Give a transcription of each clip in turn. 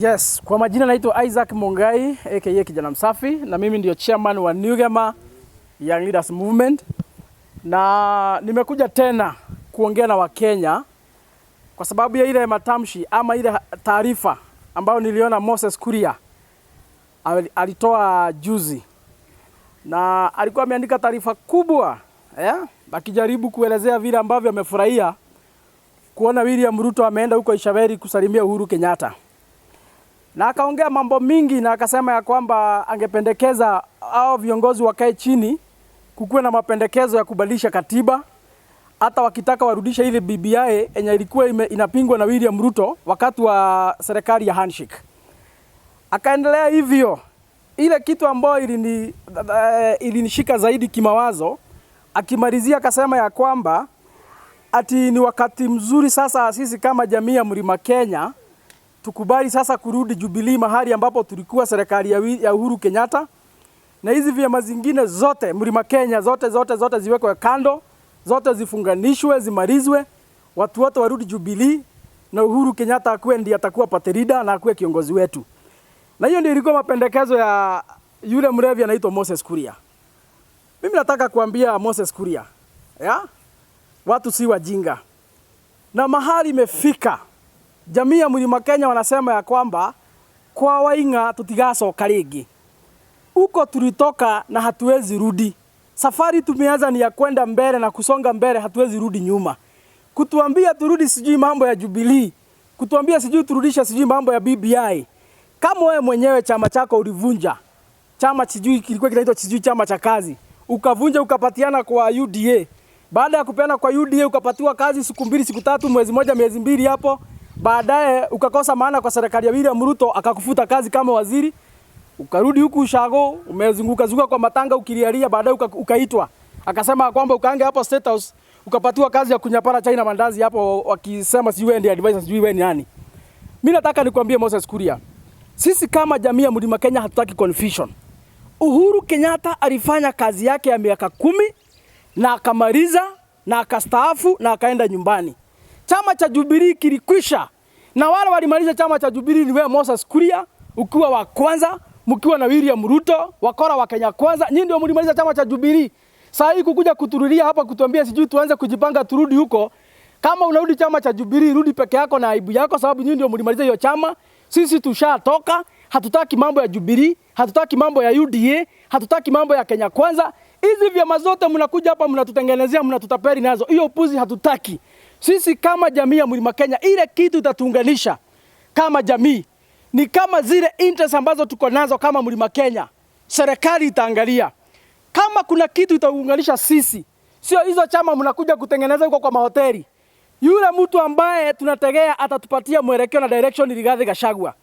Yes, kwa majina naitwa Isaac Mongai aka Kijana Msafi, na mimi ndio chairman wa New Gema Young Leaders Movement, na nimekuja tena kuongea na Wakenya kwa sababu ya ile matamshi ama ile taarifa ambayo niliona Moses Kuria alitoa juzi, na alikuwa ameandika taarifa kubwa akijaribu kuelezea vile ambavyo amefurahia kuona William Ruto ameenda huko Ishaveri kusalimia Uhuru Kenyatta. Na akaongea mambo mingi, na akasema ya kwamba angependekeza hao viongozi wakae chini kukuwe na mapendekezo ya kubadilisha katiba, hata wakitaka warudisha ile BBI yenye ilikuwa inapingwa na William Ruto wakati wa serikali ya handshake. Akaendelea hivyo. Ile kitu ambayo ilinishika zaidi kimawazo, akimalizia akasema ya kwamba ati ni wakati mzuri sasa sisi kama jamii ya Mlima Kenya tukubali sasa kurudi Jubilee, mahali ambapo tulikuwa serikali ya Uhuru Kenyatta, na hizi vyama zingine zote Mlima Kenya zote ziwekwe kando, zote zifunganishwe, zimalizwe, watu wote warudi Jubilee, na Uhuru Kenyatta akuwe ndiye atakuwa party leader na akuwe kiongozi wetu. Na hiyo ndio ilikuwa mapendekezo ya yule mrevi anaitwa Moses Kuria. Mimi nataka kuambia Moses Kuria, watu si wajinga, na mahali imefika jamii ya Mlima Kenya wanasema ya kwamba kwa Wainga tutigacoka ringi. Uko tulitoka na hatuwezi rudi. Safari tumeanza ni ya kwenda mbele na kusonga mbele, hatuwezi rudi nyuma. Kutuambia turudi sijui mambo ya Jubilee, kutuambia sijui turudisha sijui mambo ya BBI. Kama wewe mwenyewe chama chako ulivunja, chama sijui kilikuwa kinaitwa sijui chama cha kazi, ukavunja ukapatiana kwa UDA. Baada ya kupeana kwa UDA ukapatiwa kazi siku 2 siku 3 mwezi moja miezi 2 hapo. Baadaye ukakosa maana kwa serikali ya William Ruto akakufuta kazi kama waziri. Ukarudi huku ushago, umezunguka kwa matanga ukilialia, baadaye ukaitwa. Akasema kwamba ukaange hapo State House, ukapatiwa kazi ya kunyapara China mandazi hapo, wakisema sijui ndiye advisor sijui wewe ni nani. Mimi nataka nikwambie Moses Kuria, sisi kama jamii ya Mlima Kenya hatutaki confusion. Uhuru Kenyatta alifanya kazi yake ya miaka 10 na akamaliza na akastaafu na akaenda nyumbani. Chama cha Jubilee kilikwisha, na wale walimaliza chama cha Jubilee ni wewe Moses Kuria, ukiwa wa kwanza, mkiwa na William Ruto, wakora wa Kenya kwanza, nyinyi ndio mlimaliza chama cha Jubilee. Sasa hii kukuja kuturudia hapa kutuambia sijui tuanze kujipanga turudi huko. Kama unarudi chama cha Jubilee, rudi peke yako na aibu yako, sababu nyinyi ndio mlimaliza hiyo chama. Sisi tushatoka, hatutaki mambo ya Jubilee, hatutaki mambo ya UDA, hatutaki mambo ya Kenya kwanza. Hizi vyama zote mnakuja hapa mnatutengenezea, mnatutapeli nazo. Hiyo upuzi hatutaki. Sisi kama jamii ya Mlima Kenya, ile kitu itatuunganisha kama jamii ni kama zile interest ambazo tuko nazo kama Mlima Kenya. Serikali itaangalia kama kuna kitu itaunganisha sisi, sio hizo chama mnakuja kutengeneza huko kwa mahoteli. Yule mtu ambaye tunategea atatupatia mwelekeo na direction ni Rigathi Gachagua,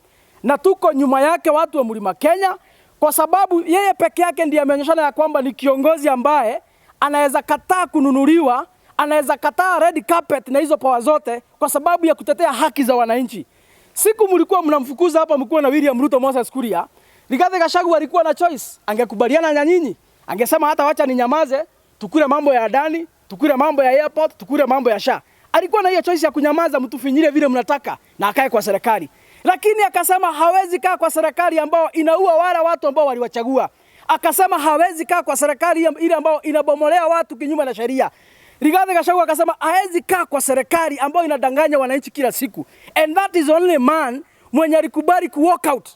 na tuko nyuma yake watu wa Mlima Kenya, kwa sababu yeye peke yake ndiye ameonyeshana ya kwamba ni kiongozi ambaye anaweza kataa kununuliwa, anaweza kataa red carpet na hizo power zote kwa sababu ya kutetea haki za wananchi. Siku mlikuwa mnamfukuza hapa mkuu na William Ruto, Moses Kuria, Rigathi Gachagua alikuwa na choice, angekubaliana na nyinyi, angesema hata wacha ninyamaze, tukule mambo ya Adani, tukule mambo ya airport, tukule mambo ya SHA. Alikuwa na hiyo choice ya kunyamaza, mtufinyile vile mnataka na akae kwa serikali. Lakini akasema hawezi kaa kwa serikali ambao inaua wale watu ambao waliwachagua. Akasema hawezi kaa kwa serikali ile ambao inabomolea watu kinyume na sheria. Rigathi Gachagua akasema hawezi kaa kwa serikali ambayo inadanganya wananchi kila siku. And that is only man mwenye alikubali ku walk out.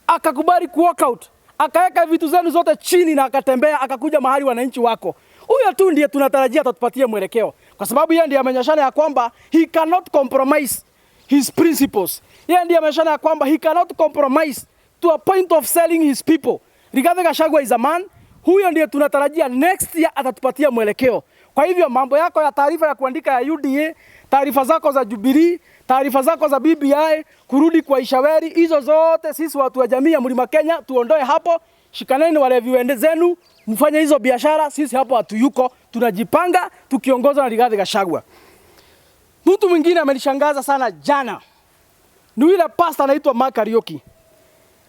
Akakubali ku walk out. Akaweka vitu zenu zote chini na akatembea akakuja mahali wananchi wako. Huyo tu ndiye tunatarajia atatupatie mwelekeo. Kwa sababu yeye ndiye amenyeshana ya kwamba he cannot compromise his principles. Yeye ndiye amenyeshana ya kwamba he cannot compromise to a point of selling his people. Rigathi Gachagua is a man. Huyo ndiye tunatarajia next year atatupatia mwelekeo. Kwa hivyo mambo yako ya taarifa ya kuandika ya UDA, taarifa zako za Jubilee, taarifa zako za BBI, kurudi kwa Ishaveri, hizo zote sisi watu wa jamii ya Mlima Kenya tuondoe hapo. Shikaneni wale viwende zenu, mfanye hizo biashara, sisi hapo hatuyuko, tunajipanga tukiongozwa na Rigathi Gachagua. Mtu mwingine amenishangaza sana jana, ni yule pastor anaitwa Mark Kariuki.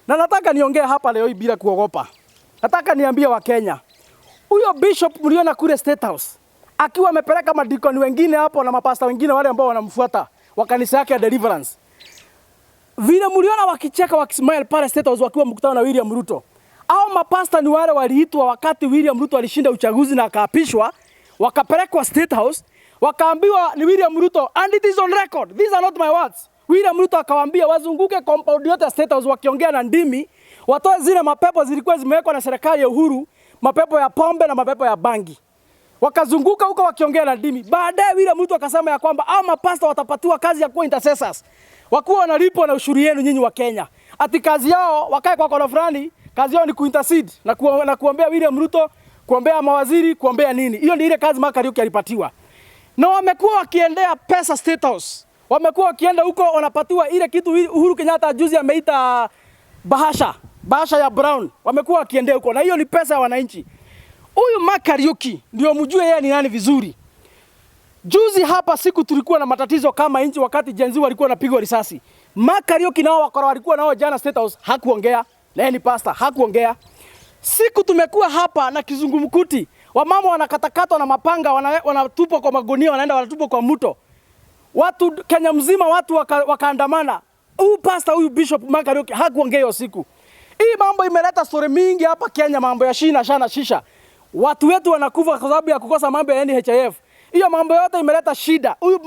Na nataka niongee hapa leo bila kuogopa. Nataka niambie wa Kenya, huyo bishop mliona kule State House akiwa amepeleka madikoni wengine hapo na mapasta wengine wale ambao wanamfuata wa kanisa yake ya Deliverance. Vile mliona wakicheka wakismile pale State House wakiwa mkutano na William Ruto. Au mapasta ni wale waliitwa wakati William Ruto alishinda uchaguzi na akaapishwa, wakapelekwa State House, wakaambiwa ni William Ruto, and it is on record. These are not my words. William Ruto akawaambia wazunguke compound yote ya State House wakiongea na ndimi, watoe zile mapepo zilikuwa zimewekwa na serikali ya Uhuru, mapepo ya pombe na mapepo ya bangi. Wakazunguka huko wakiongea na ndimi. Baadaye William Ruto akasema ya kwamba hao mapasta watapatiwa kazi ya kuwa intercessors. Wakuwa wanalipwa na ushuru yenu nyinyi wa Kenya. Ati kazi yao wakae kwa kona fulani, kazi yao ni kuintercede na kuombea William Ruto, kuombea mawaziri, kuombea nini. Hiyo ni ile kazi Kariuki alipatiwa. Na wamekuwa wakiendea pesa State House. Wamekuwa wakienda huko wanapatiwa ile kitu Uhuru Kenyatta juzi ameita bahasha ya brown. Wamekuwa wakiendea huko na hiyo ni pesa ya wananchi. Huyu Kariuki ndio mjue yeye ni nani vizuri. Juzi hapa siku tulikuwa na matatizo kama nchi wakati jenzi walikuwa wanapigwa risasi. Kariuki nao wakora walikuwa nao jana State House hakuongea. Na yeye ni pastor hakuongea. Siku tumekuwa hapa na kizungumkuti. Wamama wanakatakatwa na mapanga wanatupwa kwa magunia wanatupwa kwa mto. Watu Kenya mzima watu wakaandamana. Huyu pastor huyu Bishop Kariuki hakuongea hiyo siku. Hii mambo imeleta story mingi hapa Kenya, mambo ya shisha. Watu wetu wanakufa kwa sababu ya kukosa mambo ya NHIF. Hiyo mambo yote imeleta shida. Huyu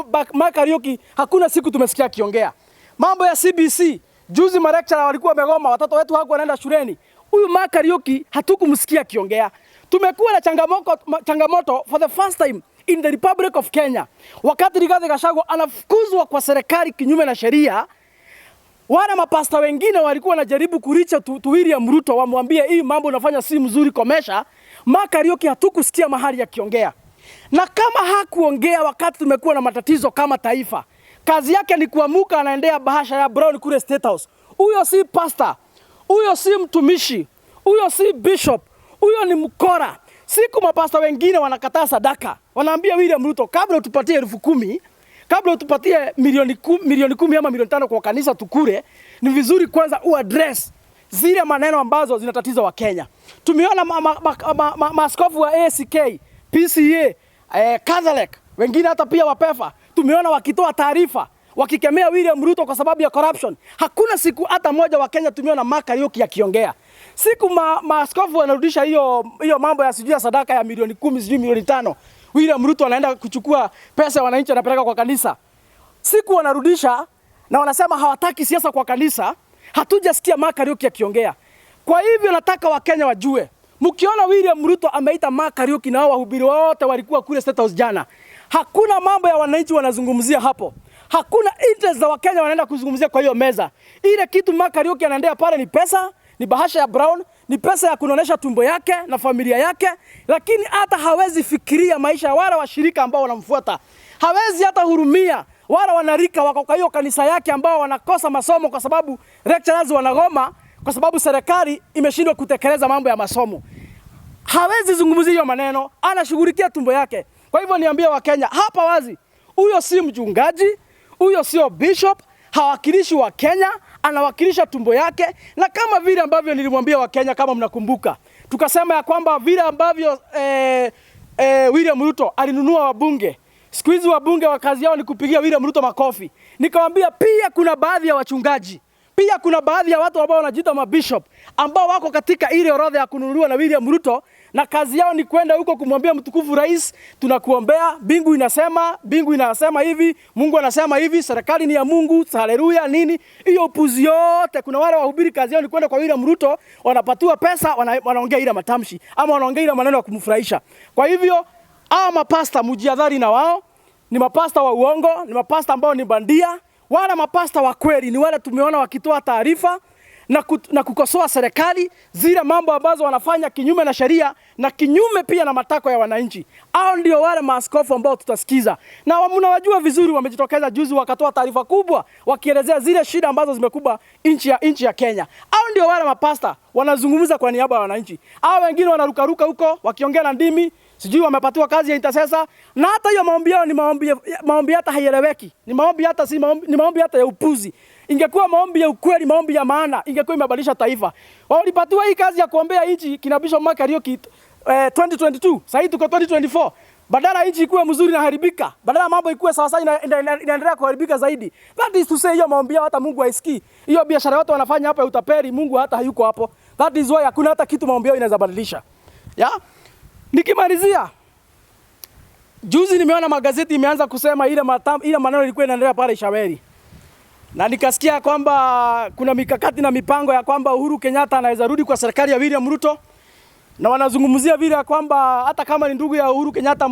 Kariuki hakuna siku tumesikia akiongea. Mambo ya CBC, juzi malecturer walikuwa wamegoma, watoto wetu hawakuwa wanaenda shuleni. Huyu Kariuki hatukumsikia akiongea. Tumekuwa na changamoto for the first time in the Republic of Kenya. Wakati Rigathi Gachagua anafukuzwa kwa serikali kinyume na sheria, wale mapasta wengine walikuwa wanajaribu kuricha William Ruto wamwambie hii mambo unafanya si mzuri komesha. Kariuki hatukusikia mahali akiongea. Na kama hakuongea wakati tumekuwa na matatizo kama taifa, kazi yake ni kuamuka anaendea bahasha ya brown kule State House. Huyo si pastor, huyo si mtumishi, huyo si bishop, huyo ni mkora. Siku mapasta wengine wanakataa sadaka. Wanaambia William Ruto, kabla utupatie 10,000, kabla utupatie milioni 10 ama milioni 5 kwa kanisa tukure, ni vizuri kwanza uaddress zile maneno ambazo zinatatiza wa Kenya. Tumeona maaskofu wa ACK, PCA, Catholic, wengine hata pia wapefa. Tumeona wakitoa taarifa, wakikemea William Ruto kwa sababu ya corruption. Hakuna siku hata moja wa Kenya tumeona Kariuki akiongea. Siku maaskofu wanarudisha hiyo mambo ya sijui sadaka ya milioni 10, sijui milioni 5. William Ruto anaenda kuchukua pesa ya wananchi anapeleka kwa kanisa. Siku wanarudisha na wanasema hawataki siasa kwa kanisa. Hatujasikia Kariuki akiongea. Kwa hivyo nataka Wakenya wajue, mkiona William Ruto ameita Kariuki na wahubiri wote walikuwa kule State House jana, hakuna mambo ya wananchi wanazungumzia hapo. Hakuna interest za Wakenya wanaenda kuzungumzia kwa hiyo meza. Ile kitu Kariuki anaendea pale ni pesa, ni bahasha ya brown, ni pesa ya kunonesha tumbo yake na familia yake, lakini hata hawezi fikiria maisha ya wale washirika ambao wanamfuata. Hawezi hata hurumia wale wanarika wako kwa hiyo kanisa yake ambao wanakosa masomo kwa sababu lecturers wanagoma kwa sababu serikali imeshindwa kutekeleza mambo ya masomo. Hawezi zungumzia hiyo maneno, anashughulikia tumbo yake. Kwa hivyo niambie Wakenya hapa wazi, huyo si mchungaji, huyo sio bishop, hawakilishi wa Kenya, anawakilisha tumbo yake. Na kama vile ambavyo nilimwambia Wakenya, kama mnakumbuka, tukasema ya kwamba vile ambavyo William Ruto alinunua wabunge, siku hizi wabunge wa kazi yao ni kupigia William Ruto makofi. Nikamwambia pia kuna baadhi ya wachungaji, pia kuna baadhi ya watu ambao wanajiita mabishop ambao wako katika ile orodha ya kununuliwa na William Ruto, na kazi yao ni kwenda huko kumwambia mtukufu rais, tunakuombea, bingu inasema hivi, Mungu anasema hivi, serikali ni ya Mungu, haleluya nini. Hiyo upuzi yote. Kuna wale wahubiri kazi yao ni kwenda kwa William Ruto, wanapatiwa pesa, wanaongea ile matamshi ama wanaongea ile maneno ya kumfurahisha. Kwa hivyo mapasta mjiadhari na wao, ni mapasta wa uongo, ni mapasta ambao ni bandia. Wala mapasta wa kweli ni wale tumeona wakitoa taarifa na kukosoa serikali, zile mambo ambazo wanafanya kinyume na sheria na kinyume pia na matakwa ya wananchi. Hao ndio wale maaskofu ambao tutasikiza. Na mnawajua vizuri, wamejitokeza juzi wakatoa taarifa kubwa wakielezea zile shida ambazo zimekuba nchi ya Kenya. Hao ndio wale mapasta wanazungumza kwa niaba ya wananchi. Hao wengine wanarukaruka huko wakiongea na ndimi, sijui wamepatiwa kazi ya intercessor, na hata hiyo maombi yao ni maombi hata haieleweki. Ni maombi hata ya upuzi. Ingekuwa maombi ya ukweli, maombi ya maana, ingekuwa imebadilisha taifa. Walipatiwa hii kazi ya kuombea nchi kina Bishop Kariuki 2022. Sasa tuko 2024. Badala nchi ikuwe mzuri na haribika, badala mambo ikuwe sawa sawa inaendelea kuharibika zaidi. That is to say hiyo maombi hata Mungu haisikii. Hiyo biashara yote wanafanya hapa ya utapeli, Mungu hata hayuko hapo. That is why hakuna hata kitu maombi inaweza badilisha. Nikimalizia, juzi nimeona magazeti imeanza kusema ile maneno ilikuwa inaendelea pale Ishaweri. Na nikasikia kwamba kuna mikakati na mipango ya kwamba Uhuru Kenyatta anaweza rudi kwa serikali ya William Ruto. Na wanazungumzia vile ya kwamba hata kama ni ndugu ya Uhuru Kenyatta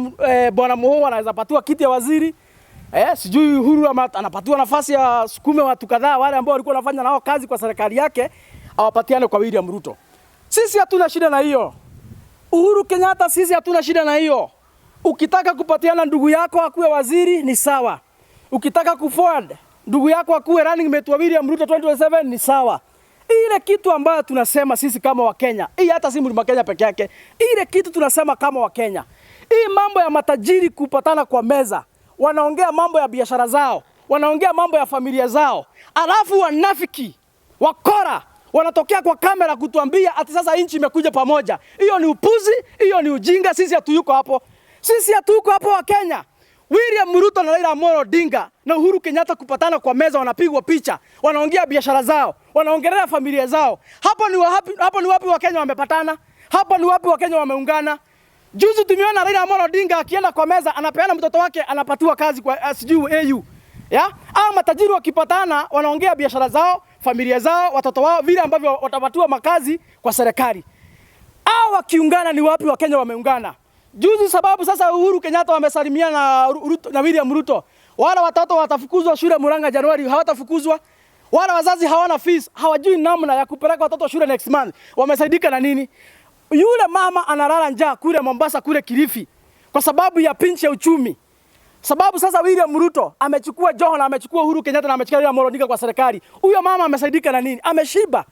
Bwana Moho anaweza patiwa kiti ya waziri. Sijui Uhuru anapatiwa nafasi ya sukume watu kadhaa wale ambao walikuwa wanafanya nao kazi kwa serikali yake awapatiane kwa William Ruto. Sisi hatuna shida na hiyo. Uhuru Kenyatta, sisi hatuna shida na hiyo. Ukitaka kupatiana ndugu yako akuwe waziri ni sawa. Ukitaka kuforward ndugu yako akuwe running mate wa William Ruto 2027 ni sawa. Ile kitu ambayo tunasema sisi kama Wakenya, hii hata si Mlima Kenya peke yake, ile kitu tunasema kama Wakenya, hii mambo ya matajiri kupatana kwa meza, wanaongea mambo ya biashara zao, wanaongea mambo ya familia zao, alafu wanafiki, wakora, wanatokea kwa kamera kutuambia ati sasa nchi imekuja pamoja. Hiyo ni upuzi, hiyo ni ujinga, sisi hatuyuko hapo. Sisi hatuko hapo Wakenya. William Ruto na Raila Amolo Odinga na Uhuru Kenyatta kupatana kwa meza, wanapigwa picha, wanaongea biashara zao, wanaongelea familia zao. Hapo ni wapi Wakenya wamepatana? Hapo ni wapi Wakenya wameungana? Juzi tumeona Raila Amolo Odinga akienda kwa meza, anapeana mtoto wake, anapatiwa kazi kwa sijui AU. Au matajiri wakipatana wanaongea biashara zao, familia zao, watoto wao, vile ambavyo watapatiwa makazi kwa serikali. Au wakiungana ni wapi Wakenya wameungana? Juzi sababu sasa Uhuru Kenyatta wamesalimiana na William Ruto. Wala watoto watafukuzwa shule Murang'a Januari, hawatafukuzwa. Wala wazazi hawana fees, hawajui namna ya kupeleka watoto shule next month. Wamesaidika na nini? Yule mama analala njaa kule Mombasa, kule Kilifi kwa sababu ya pinchi ya uchumi. Sababu sasa William Ruto amechukua Joho na amechukua Uhuru Kenyatta na amechukua Raila Amolo Odinga kwa serikali. Huyo mama amesaidika na nini? Ameshiba.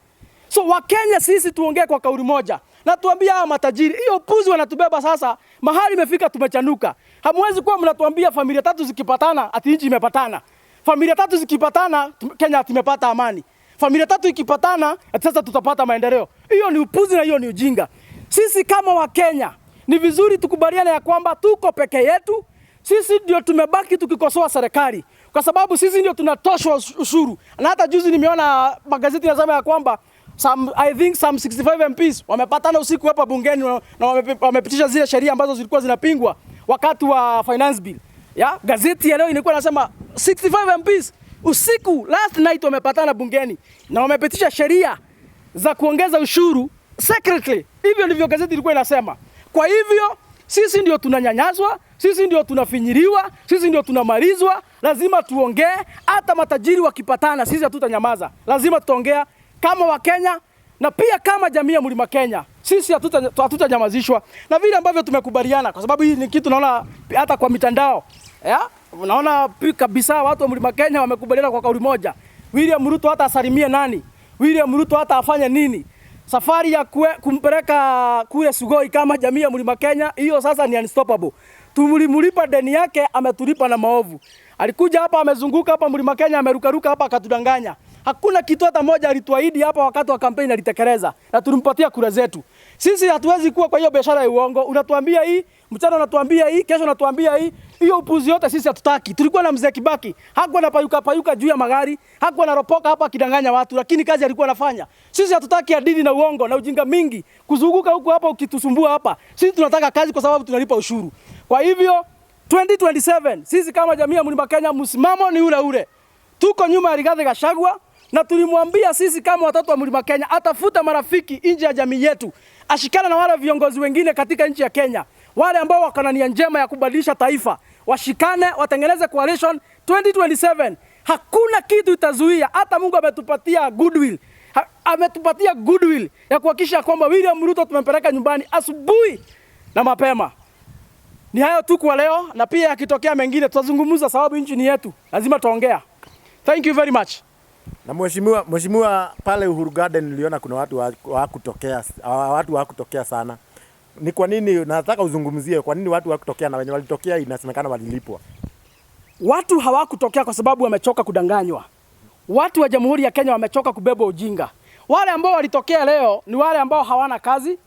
So Wakenya sisi tuongee kwa kauli moja. Na tuambia hawa matajiri, hiyo puzi wanatubeba sasa, mahali imefika tumechanuka. Hamwezi kuwa mnatuambia familia tatu zikipatana ati nchi imepatana. Familia tatu zikipatana Kenya tumepata amani. Familia tatu ikipatana ati sasa tutapata maendeleo. Hiyo ni upuzi na hiyo ni ujinga. Sisi kama Wakenya ni vizuri tukubaliane ya kwamba tuko peke yetu. Sisi ndio tumebaki tukikosoa serikali kwa sababu sisi ndio tunatoshwa ushuru. Na hata juzi nimeona magazeti yanasema ya kwamba I think some 65 MPs wamepatana usiku hapa bungeni na wamepitisha zile sheria ambazo zilikuwa zinapingwa wakati wa finance bill. Gazeti ya leo ilikuwa inasema 65 MPs usiku last night wamepatana bungeni na wamepitisha sheria za kuongeza ushuru secretly. Hivyo ndivyo gazeti ilikuwa inasema. Kwa hivyo sisi ndio tunanyanyaswa, sisi ndio tunafinyiriwa, sisi ndio tunamalizwa. Lazima tuongee. Hata matajiri wakipatana sisi hatutanyamaza. Lazima tutaongea kama Wakenya na pia kama jamii ya Mlima Kenya. Sisi hatutanyamazishwa na vile ambavyo tumekubaliana, kwa sababu hii ni kitu naona hata kwa mitandao. Unaona kabisa watu wa Mlima Kenya wamekubaliana kwa kauli moja. William Ruto hata asalimie nani? William Ruto hata afanye nini? Safari ya kumpeleka kule Sugoi kama jamii ya Mlima Kenya, hiyo sasa ni unstoppable. Tumulipa deni yake, ametulipa na maovu. Alikuja hapa amezunguka hapa Mlima Kenya, amerukaruka hapa akatudanganya. Hakuna kitu hata moja alituahidi hapa wakati wa kampeni alitekeleza na tulimpatia kura zetu. Sisi hatuwezi kuwa kwa hiyo biashara ya uongo. Unatuambia hii, mchana unatuambia hii, kesho unatuambia hii. Hiyo upuzi yote sisi hatutaki. Tulikuwa na mzee Kibaki, hakuwa na payuka juu ya magari, hakuwa na ropoka hapa akidanganya watu, lakini kazi alikuwa anafanya. Sisi hatutaki adili na uongo na ujinga mingi, kuzunguka huko hapa ukitusumbua hapa. Sisi tunataka kazi kwa sababu tunalipa ushuru. Kwa hivyo 2027 sisi kama jamii ya Mlima Kenya msimamo ni ule ule. Tuko nyuma ya Rigathi Gachagua. Na tulimwambia sisi kama watoto wa Mlima Kenya atafuta marafiki nje ya jamii yetu, ashikana na wale viongozi wengine katika nchi ya Kenya, wale ambao wako na nia njema ya kubadilisha taifa, washikane, watengeneze coalition 2027. Hakuna kitu itazuia. Hata Mungu ametupatia goodwill. Ametupatia goodwill ya kuhakikisha kwamba William Ruto tumempeleka nyumbani asubuhi na mapema. Ni hayo tu kwa leo, na pia yakitokea mengine tutazungumza sababu nchi ni yetu. Lazima tuongea. Thank you very much. Na mheshimiwa pale Uhuru Garden niliona kuna watu hawakutokea sana. Ni kwa nini nataka uzungumzie kwa nini watu hawakutokea na wenye walitokea inasemekana walilipwa? Watu hawakutokea kwa sababu wamechoka kudanganywa. Watu wa Jamhuri ya Kenya wamechoka kubeba ujinga. Wale ambao walitokea leo ni wale ambao hawana kazi,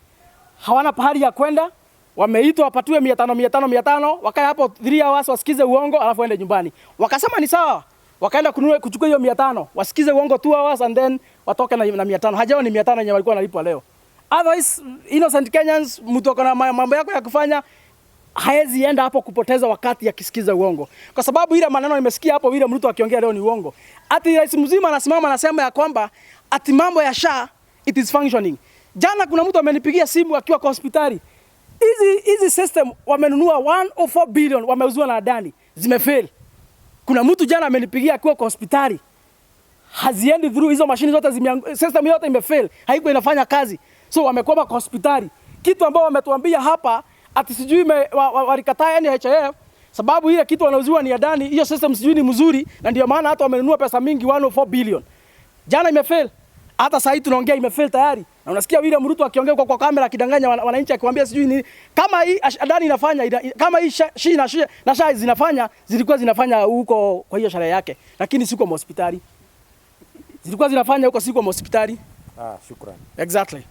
hawana pahali ya kwenda, wameitwa wapatiwe 500 wakae hapo 3 hours wasikize uongo alafu waende nyumbani. Wakasema ni sawa. Wakaenda kuchukua hiyo 500, wasikize uongo 2 hours and then watoke na 500. Hajao ni 500 yenye walikuwa wanalipwa leo. Otherwise innocent Kenyans, mtu akona mambo yako ya kufanya haezi enda hapo kupoteza wakati akisikiza uongo. Kwa sababu ile maneno nimesikia hapo ile mtu akiongea leo ni uongo. Ati rais mzima anasimama anasema ya kwamba ati mambo ya SHA it is functioning. Jana kuna mtu amenipigia simu akiwa kwa hospitali. Hizi system wamenunua 104 billion wameuzwa na Adani. Zimefail. Kuna mtu jana amenipigia akiwa kwa hospitali. Haziendi through hizo mashini zote system yote imefail. Haiko inafanya kazi. So wamekwama kwa hospitali. Kitu ambao wametuambia hapa ati sijui walikataa NHIF sababu ile kitu wanauziwa ni Adani, hiyo system sijui ni mzuri na ndio maana hata wamenunua pesa mingi 104 billion. Jana imefail. Hata sasa tunaongea imefail tayari. Na unasikia William Ruto akiongea kwa kamera akidanganya wananchi akiwaambia sijui ni kama hii Adani inafanya kama hii na SHA zinafanya zilikuwa zinafanya huko kwa hiyo sherehe yake lakini si kwa hospitali. Zilikuwa zinafanya huko si kwa hospitali. Shukrani. Exactly.